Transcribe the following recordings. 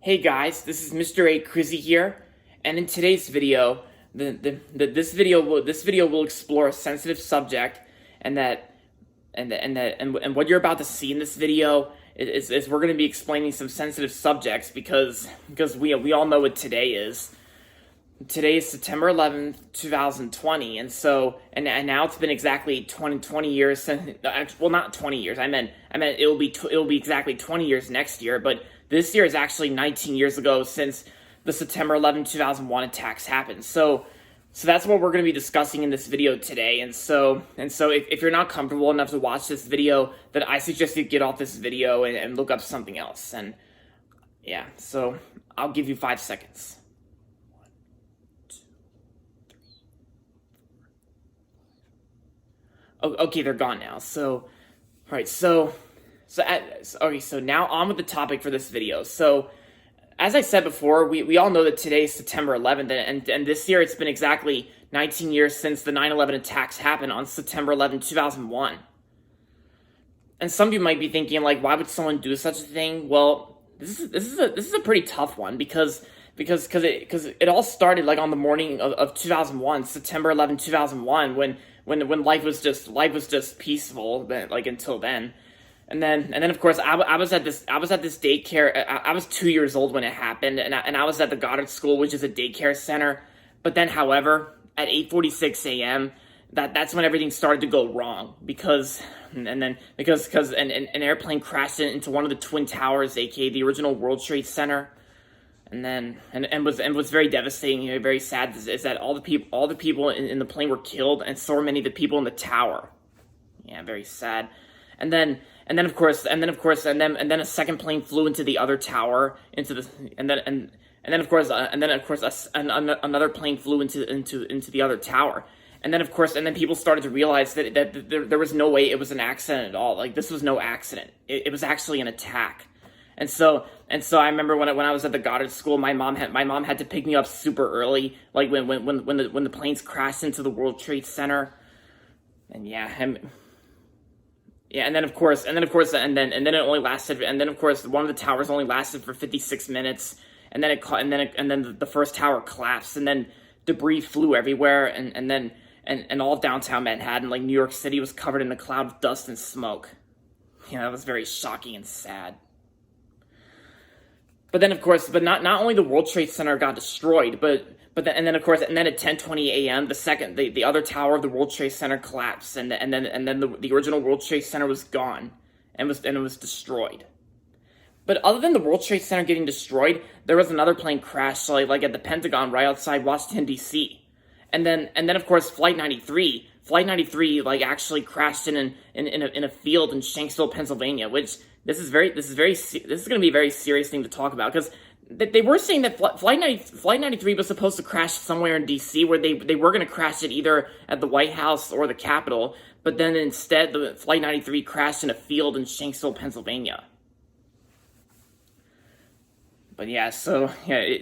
Hey guys, this is Mr. A Crizzy here, and in today's video, this video will explore a sensitive subject, and what you're about to see in this video is we're going to be explaining some sensitive subjects because we all know what today is. Today is September 11th, 2020, and now it's been exactly 20 years since. Well, not 20 years. I meant it'll be exactly 20 years next year, but this year is actually 19 years ago since the September 11th, 2001 attacks happened. So that's what we're going to be discussing in this video today. And so if you're not comfortable enough to watch this video, then I suggest you get off this video and look up something else. And yeah, so I'll give you 5 seconds. Okay, they're gone now. So now on with the topic for this video. So, as I said before, we all know that today is September 11th, and this year it's been exactly 19 years since the 9/11 attacks happened on September 11th, 2001. And some of you might be thinking, like, why would someone do such a thing? Well, this is a pretty tough one because it all started like on the morning of 2001, September 11th, 2001, when life was just peaceful, like until then. And then of course I was at this daycare. I was 2 years old when it happened, and I was at the Goddard School, which is a daycare center. But then, however, at 8:46 a.m., that's when everything started to go wrong because an airplane crashed into one of the twin towers, aka the original World Trade Center. And was very devastating, very sad, is that all the people in the plane were killed, and so were many of the people in the tower. Yeah, very sad. And then of course a second plane flew into the other tower, another plane flew into the other tower. And then people started to realize that there was no way it was an accident at all. Like, this was no accident. It was actually an attack. And so I remember when I was at the Goddard School, my mom had to pick me up super early, like when the planes crashed into the World Trade Center. And and then of course it only lasted, and then of course one of the towers only lasted for 56 minutes, and then the first tower collapsed, and then debris flew everywhere, and all of downtown Manhattan, like New York City, was covered in a cloud of dust and smoke. Yeah, that was very shocking and sad. But then, of course, not only the World Trade Center got destroyed, but then at 10:20 a.m. the other tower of the World Trade Center collapsed, and then the original World Trade Center was gone, and it was destroyed. But other than the World Trade Center getting destroyed, there was another plane crash, like at the Pentagon right outside Washington D.C. And then of course Flight 93 like actually crashed in a field in Shanksville, Pennsylvania, which this is going to be a very serious thing to talk about, because they were saying that Flight 93 was supposed to crash somewhere in D.C., where they were going to crash it either at the White House or the Capitol, but then instead the Flight 93 crashed in a field in Shanksville, Pennsylvania. But yeah,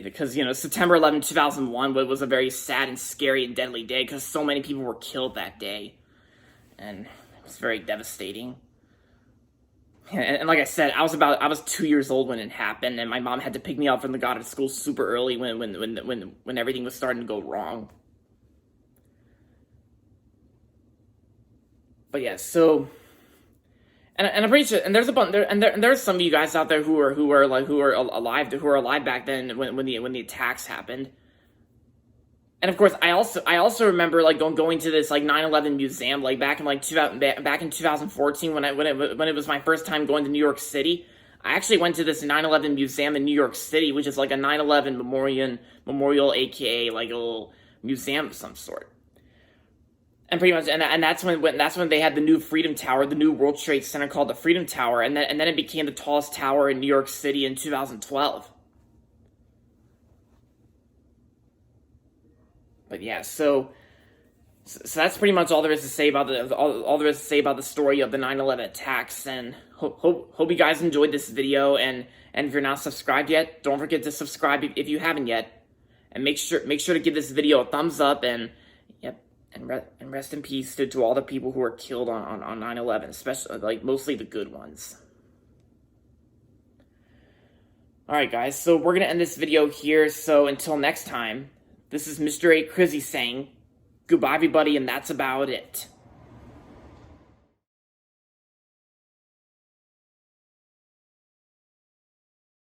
because September 11, 2001 was a very sad and scary and deadly day, because so many people were killed that day, and it was very devastating. And like I said, I was 2 years old when it happened, and my mom had to pick me up from the Goddard School super early when everything was starting to go wrong. But yeah, so, and I'm pretty sure, and there's some of you guys out there who are alive back then when the attacks happened. And of course, I also remember like going to this like 9/11 museum, like back in 2014 when it was my first time going to New York City. I actually went to this 9/11 museum in New York City, which is like a 9/11 memorial, aka like a little museum of some sort. And pretty much, and that's when they had the new Freedom Tower, the new World Trade Center called the Freedom Tower, and then it became the tallest tower in New York City in 2012. But yeah, so that's pretty much all there is to say about the story of the 9/11 attacks. And hope you guys enjoyed this video. And if you're not subscribed yet, don't forget to subscribe if you haven't yet. And make sure to give this video a thumbs up. And rest in peace to all the people who were killed on 9/11, especially like mostly the good ones. Alright guys, so we're gonna end this video here, so until next time, this is Mr. A. Crizzy saying, goodbye everybody, and that's about it.